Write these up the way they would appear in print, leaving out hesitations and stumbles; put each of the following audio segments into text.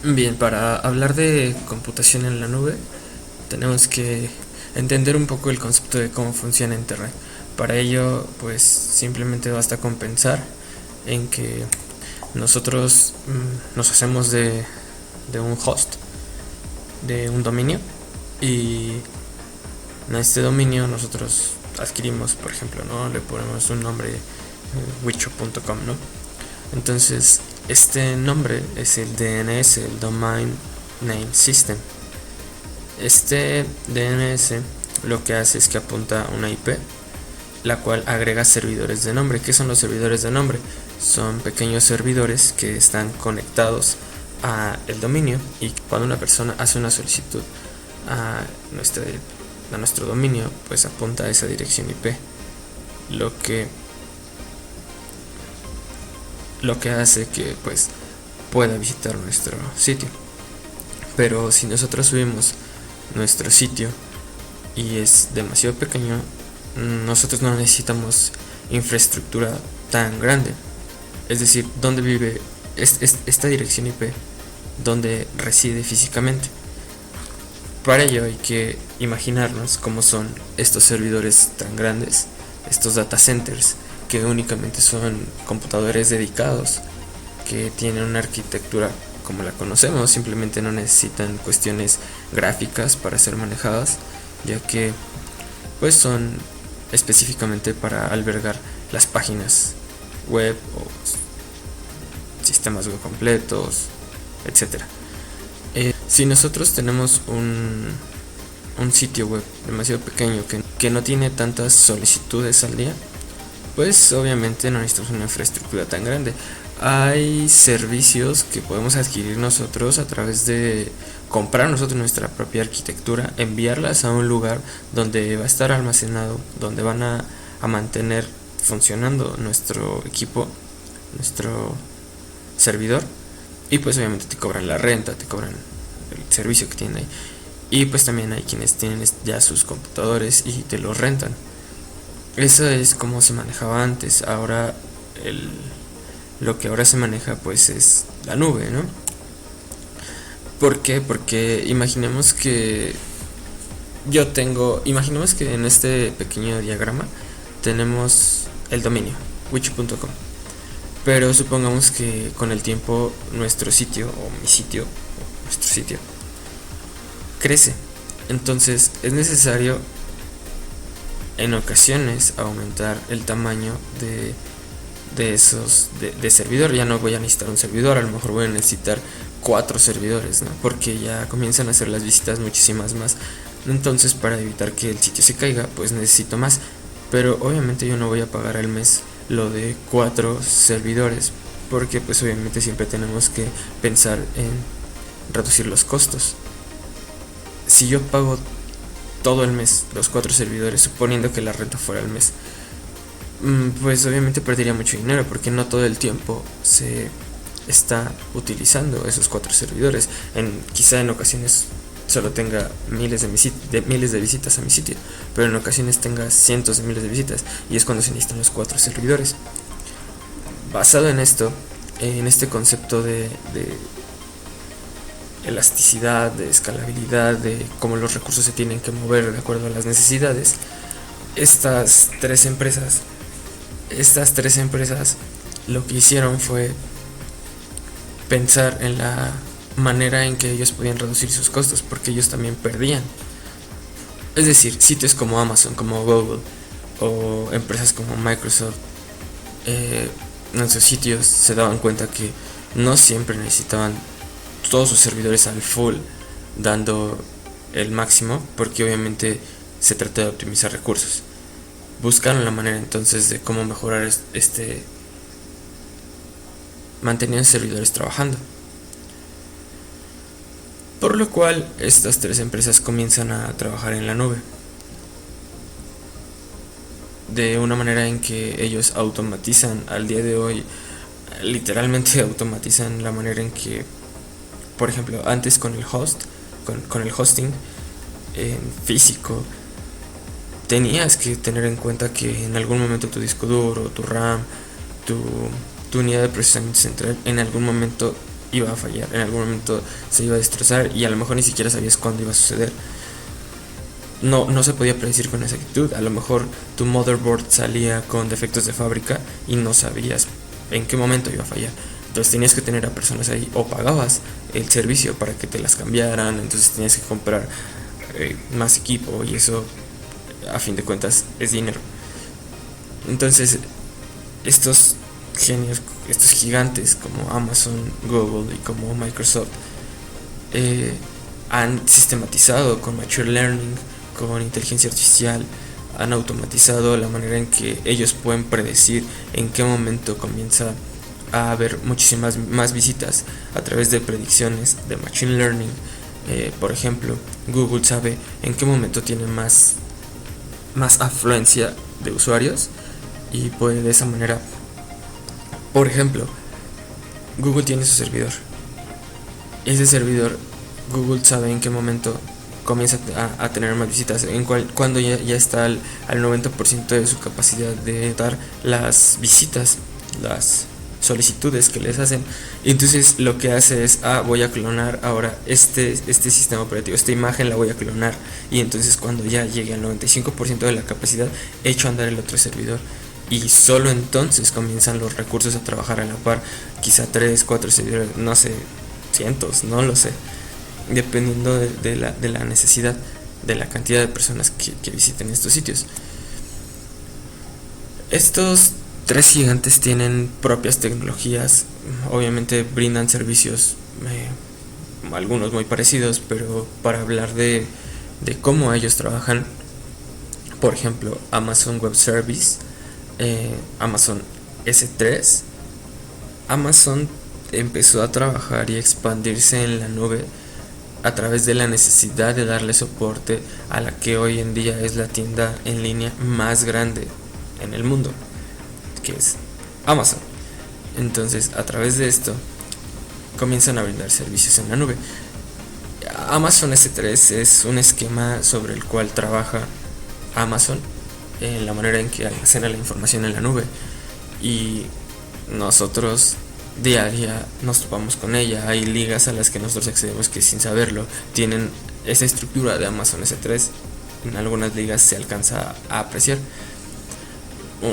Bien, para hablar de computación en la nube, tenemos que entender un poco el concepto de cómo funciona Internet. Para ello, pues simplemente basta con pensar en que nosotros nos hacemos de un host, de un dominio, y en este dominio nosotros adquirimos, por ejemplo, ¿no? Le ponemos un nombre, wicho.com, ¿no? Entonces, este nombre es el DNS, el Domain Name System. Este DNS lo que hace es que apunta a una IP, la cual agrega servidores de nombre. ¿Qué son los servidores de nombre? Son pequeños servidores que están conectados a el dominio, y cuando una persona hace una solicitud a nuestro dominio, pues apunta a esa dirección IP, lo que hace que pues pueda visitar nuestro sitio. Pero si nosotros subimos nuestro sitio y es demasiado pequeño, nosotros no necesitamos infraestructura tan grande. Es decir, dónde vive esta dirección IP, dónde reside físicamente. Para ello hay que imaginarnos cómo son estos servidores tan grandes, estos data centers, que únicamente son computadores dedicados, que tienen una arquitectura como la conocemos, simplemente no necesitan cuestiones gráficas para ser manejadas, ya que pues son específicamente para albergar las páginas web o sistemas web completos, etcétera. Si nosotros tenemos un sitio web demasiado pequeño que no tiene tantas solicitudes al día, pues obviamente no necesitamos una infraestructura tan grande. Hay servicios que podemos adquirir nosotros a través de comprar nosotros nuestra propia arquitectura, enviarlas a un lugar donde va a estar almacenado, donde van a mantener funcionando nuestro equipo, nuestro servidor, y pues obviamente te cobran la renta, te cobran el servicio que tienen ahí. Y pues también hay quienes tienen ya sus computadores y te los rentan. Eso es como se manejaba antes. Ahora lo que ahora se maneja pues es la nube, ¿no? ¿Por qué? Porque imaginemos que en este pequeño diagrama tenemos el dominio wicho.com, pero supongamos que con el tiempo nuestro sitio o mi sitio o nuestro sitio crece. Entonces es necesario en ocasiones aumentar el tamaño de servidor. Ya no voy a necesitar un servidor, a lo mejor voy a necesitar 4 servidores, ¿no? Porque ya comienzan a hacer las visitas muchísimas más. Entonces, para evitar que el sitio se caiga, pues necesito más. Pero obviamente yo no voy a pagar al mes lo de 4 servidores, porque pues obviamente siempre tenemos que pensar en reducir los costos. Si yo pago todo el mes los 4 servidores, suponiendo que la renta fuera al mes, pues obviamente perdería mucho dinero, porque no todo el tiempo se está utilizando esos 4 servidores. Quizá en ocasiones solo tenga miles de visitas a mi sitio, pero en ocasiones tenga cientos de miles de visitas, y es cuando se necesitan los 4 servidores. Basado en esto, en este concepto de elasticidad, de escalabilidad, de cómo los recursos se tienen que mover de acuerdo a las necesidades, estas tres empresas lo que hicieron fue pensar en la manera en que ellos podían reducir sus costos, porque ellos también perdían. Es decir, sitios como Amazon, como Google o empresas como Microsoft, en sus sitios se daban cuenta que no siempre necesitaban todos sus servidores al full, dando el máximo, porque obviamente se trata de optimizar recursos. Buscaron la manera entonces de cómo mejorar mantenían servidores trabajando, por lo cual estas tres empresas comienzan a trabajar en la nube de una manera en que ellos automatizan al día de hoy, literalmente automatizan la manera en que, por ejemplo, antes con el con el hosting en físico, tenías que tener en cuenta que en algún momento tu disco duro, tu RAM, tu unidad de procesamiento central en algún momento iba a fallar, en algún momento se iba a destrozar y a lo mejor ni siquiera sabías cuándo iba a suceder. No se podía predecir con exactitud. A lo mejor tu motherboard salía con defectos de fábrica y no sabías en qué momento iba a fallar. Entonces tenías que tener a personas ahí, o pagabas el servicio para que te las cambiaran. Entonces tenías que comprar más equipo, y eso a fin de cuentas es dinero. Entonces estos genios, estos gigantes como Amazon, Google y como Microsoft han sistematizado con Machine Learning, con inteligencia artificial, han automatizado la manera en que ellos pueden predecir en qué momento comienza a haber muchísimas más visitas a través de predicciones de Machine Learning. Por ejemplo, Google sabe en qué momento tiene más afluencia de usuarios y puede de esa manera, por ejemplo, Google tiene su servidor. Ese servidor, Google sabe en qué momento comienza a tener más visitas, cuando ya está al 90% de su capacidad de dar las visitas, las solicitudes que les hacen. Y entonces lo que hace es, voy a clonar ahora este sistema operativo, esta imagen la voy a clonar, y entonces cuando ya llegue al 95% de la capacidad, echo a andar el otro servidor, y solo entonces comienzan los recursos a trabajar a la par, quizá 3, 4 servidores, no sé, cientos, no lo sé, dependiendo de la necesidad, de la cantidad de personas que visiten estos sitios. Estos tres gigantes tienen propias tecnologías, obviamente brindan servicios, algunos muy parecidos, pero para hablar de cómo ellos trabajan, por ejemplo, Amazon Web Service, Amazon S3, Amazon empezó a trabajar y expandirse en la nube a través de la necesidad de darle soporte a la que hoy en día es la tienda en línea más grande en el mundo, que es Amazon. Entonces, a través de esto comienzan a brindar servicios en la nube. Amazon S3 es un esquema sobre el cual trabaja Amazon, en la manera en que almacena la información en la nube, y nosotros día a día nos topamos con ella. Hay ligas a las que nosotros accedemos que sin saberlo tienen esa estructura de Amazon S3. En algunas ligas se alcanza a apreciar.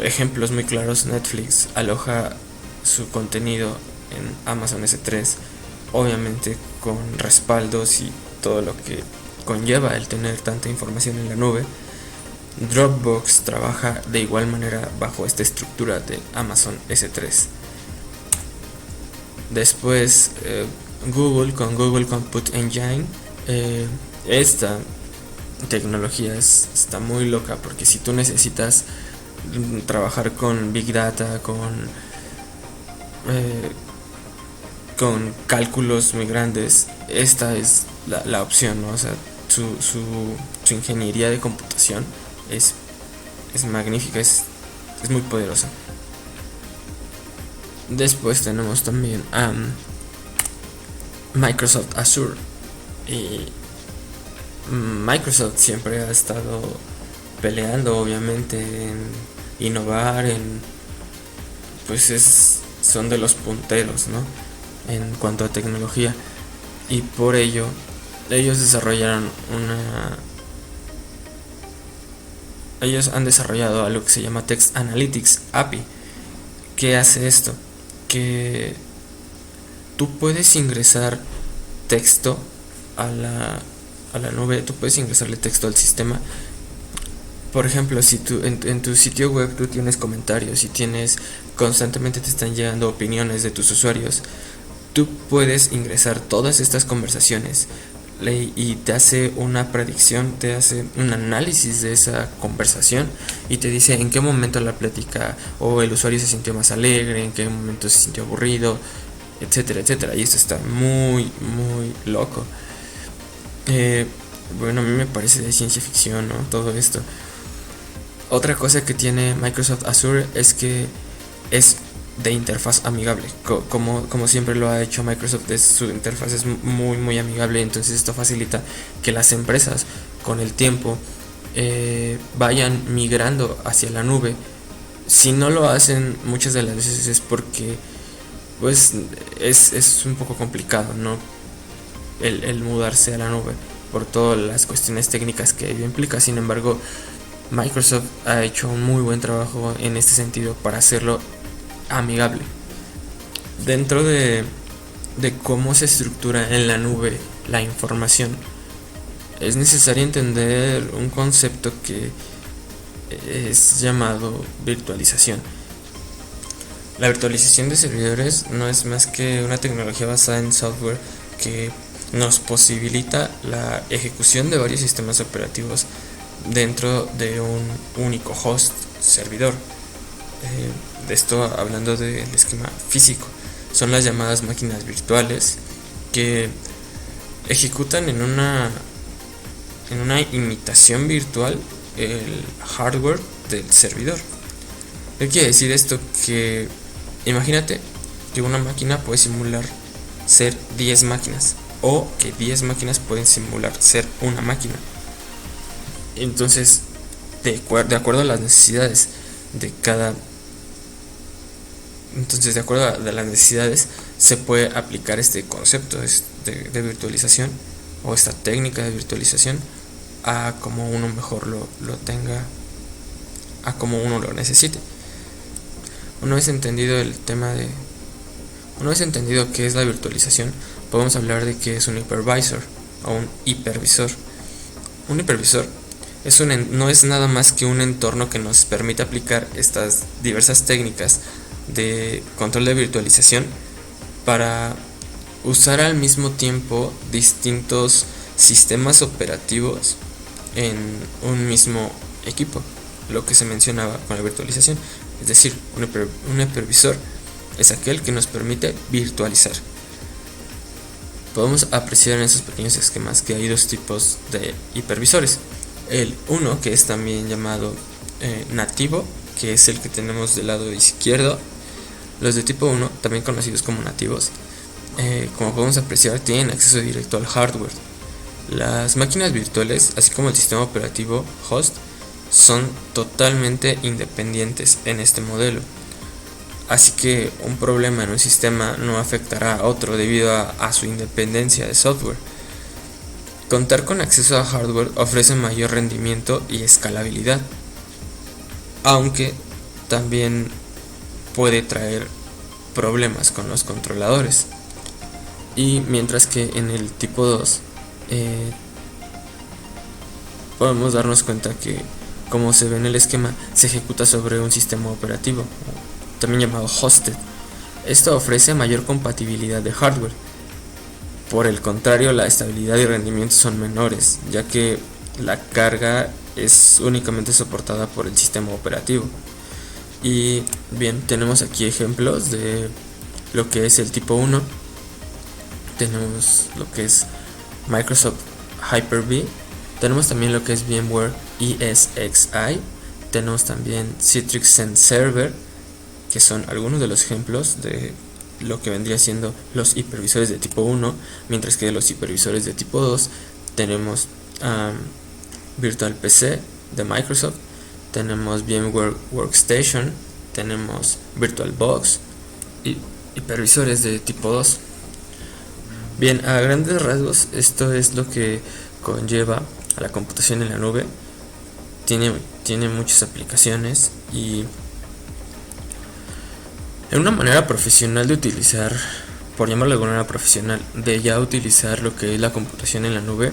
Ejemplos muy claros: Netflix aloja su contenido en Amazon S3, obviamente con respaldos y todo lo que conlleva el tener tanta información en la nube. Dropbox trabaja de igual manera bajo esta estructura de Amazon S3. Después Google con Google Compute Engine. Esta tecnología está muy loca, porque si tú necesitas trabajar con Big Data, con cálculos muy grandes, esta es la opción, ¿no? O sea, su ingeniería de computación es magnífica, es muy poderosa. Después tenemos también Microsoft Azure. Y Microsoft siempre ha estado peleando, obviamente, en innovar, son de los punteros, ¿no?, en cuanto a tecnología, y por ello ellos han desarrollado algo que se llama Text Analytics API. ¿Qué hace esto? Que tú puedes ingresar texto a la nube, tú puedes ingresarle texto al sistema. Por ejemplo, si tú en tu sitio web tú tienes comentarios y constantemente te están llegando opiniones de tus usuarios, tú puedes ingresar todas estas conversaciones y te hace una predicción, te hace un análisis de esa conversación y te dice en qué momento la plática o el usuario se sintió más alegre, en qué momento se sintió aburrido, etcétera, etcétera. Y esto está muy, muy loco. Bueno, a mí me parece de ciencia ficción, ¿no?, todo esto. Otra cosa que tiene Microsoft Azure es que es de interfaz amigable, como siempre lo ha hecho Microsoft. Su interfaz es muy, muy amigable, entonces esto facilita que las empresas con el tiempo vayan migrando hacia la nube. Si no lo hacen, muchas de las veces es porque pues es un poco complicado, ¿no? El mudarse a la nube por todas las cuestiones técnicas que ello implica. Sin embargo, Microsoft ha hecho un muy buen trabajo en este sentido para hacerlo amigable. Dentro de cómo se estructura en la nube la información, es necesario entender un concepto que es llamado virtualización. La virtualización de servidores no es más que una tecnología basada en software que nos posibilita la ejecución de varios sistemas operativos dentro de un único host servidor. De esto hablando del esquema físico, son las llamadas máquinas virtuales que ejecutan en una imitación virtual el hardware del servidor. ¿Qué quiere decir esto? Que imagínate que una máquina puede simular ser 10 máquinas, o que 10 máquinas pueden simular ser una máquina. Entonces, de acuerdo a las necesidades de cada... Entonces, de acuerdo a las necesidades, se puede aplicar este concepto de virtualización, o esta técnica de virtualización, a como uno mejor lo tenga, a como uno lo necesite. Una vez entendido qué es la virtualización, podemos hablar de qué es un hypervisor o un hipervisor. Un hipervisor no es nada más que un entorno que nos permite aplicar estas diversas técnicas de control de virtualización para usar al mismo tiempo distintos sistemas operativos en un mismo equipo, lo que se mencionaba con la virtualización. Es decir, un hipervisor es aquel que nos permite virtualizar. Podemos apreciar en esos pequeños esquemas que hay dos tipos de hipervisores. El uno, que es también llamado nativo, que es el que tenemos del lado izquierdo. Los de tipo 1, también conocidos como nativos, como podemos apreciar, tienen acceso directo al hardware. Las máquinas virtuales, así como el sistema operativo host, son totalmente independientes en este modelo. Así que un problema en un sistema no afectará a otro debido a su independencia de software. Contar con acceso a hardware ofrece mayor rendimiento y escalabilidad, aunque también puede traer problemas con los controladores. Y mientras que en el tipo 2 podemos darnos cuenta que, como se ve en el esquema, se ejecuta sobre un sistema operativo, también llamado hosted. Esto ofrece mayor compatibilidad de hardware. Por el contrario, la estabilidad y rendimiento son menores, ya que la carga es únicamente soportada por el sistema operativo. Y bien, tenemos aquí ejemplos de lo que es el tipo 1. Tenemos lo que es Microsoft Hyper-V. Tenemos también lo que es VMware ESXi. Tenemos también Citrix Sense Server, que son algunos de los ejemplos de lo que vendría siendo los hipervisores de tipo 1, mientras que de los hipervisores de tipo 2 tenemos Virtual PC de Microsoft, tenemos VMware Workstation, tenemos VirtualBox y hipervisores de tipo 2. Bien, a grandes rasgos, esto es lo que conlleva a la computación en la nube. Tiene muchas aplicaciones, y en una manera profesional de utilizar, por llamarlo de alguna manera profesional, de ya utilizar lo que es la computación en la nube,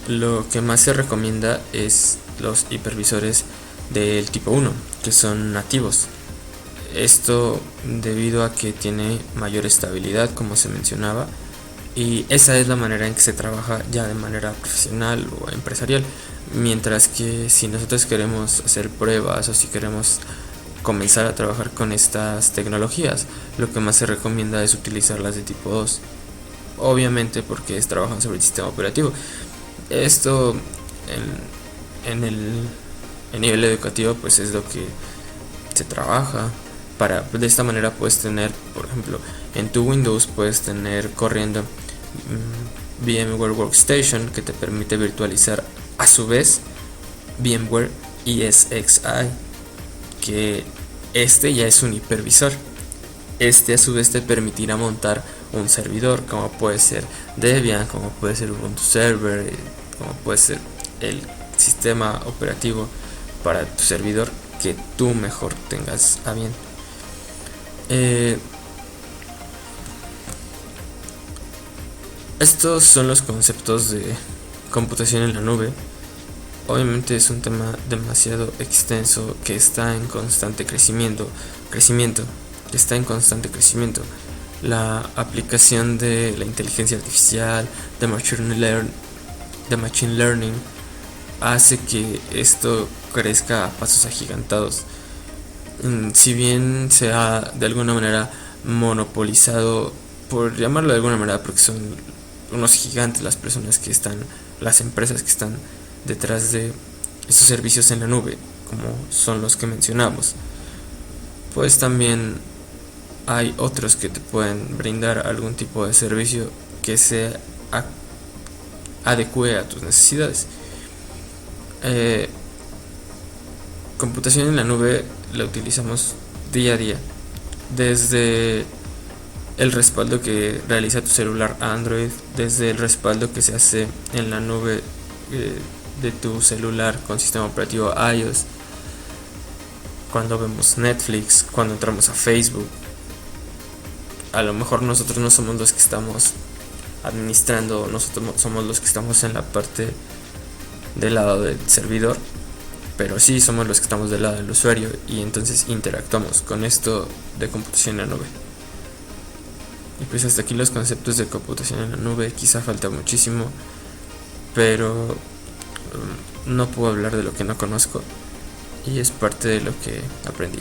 lo que más se recomienda es los hipervisores del tipo 1, que son nativos. Esto debido a que tiene mayor estabilidad, como se mencionaba, y esa es la manera en que se trabaja ya de manera profesional o empresarial. Mientras que si nosotros queremos hacer pruebas, o si queremos comenzar a trabajar con estas tecnologías, lo que más se recomienda es utilizarlas de tipo 2, obviamente porque trabajan sobre el sistema operativo. Esto en el nivel educativo pues es lo que se trabaja. De esta manera puedes tener, por ejemplo, en tu Windows puedes tener corriendo VMware Workstation, que te permite virtualizar a su vez VMware ESXi, que este ya es un hipervisor. este a su vez te permitirá montar un servidor, como puede ser Debian, como puede ser Ubuntu Server, como puede ser el sistema operativo para tu servidor que tú mejor tengas a bien. Estos son los conceptos de computación en la nube. Obviamente es un tema demasiado extenso que está en constante crecimiento, que está en constante crecimiento. La aplicación de la inteligencia artificial, de machine learning, hace que esto crezca a pasos agigantados. Si bien se ha de alguna manera monopolizado, por llamarlo de alguna manera, porque son unos gigantes las empresas que están detrás de estos servicios en la nube, como son los que mencionamos, pues también hay otros que te pueden brindar algún tipo de servicio que se adecue a tus necesidades. Computación en la nube la utilizamos día a día, desde el respaldo que realiza tu celular Android, desde el respaldo que se hace en la nube de tu celular con sistema operativo iOS, cuando vemos Netflix, cuando entramos a Facebook. A lo mejor nosotros no somos los que estamos administrando, nosotros somos los que estamos en la parte del lado del servidor, pero sí somos los que estamos del lado del usuario y entonces interactuamos con esto de computación en la nube. Y pues hasta aquí los conceptos de computación en la nube. Quizá falta muchísimo, pero no puedo hablar de lo que no conozco y es parte de lo que aprendí.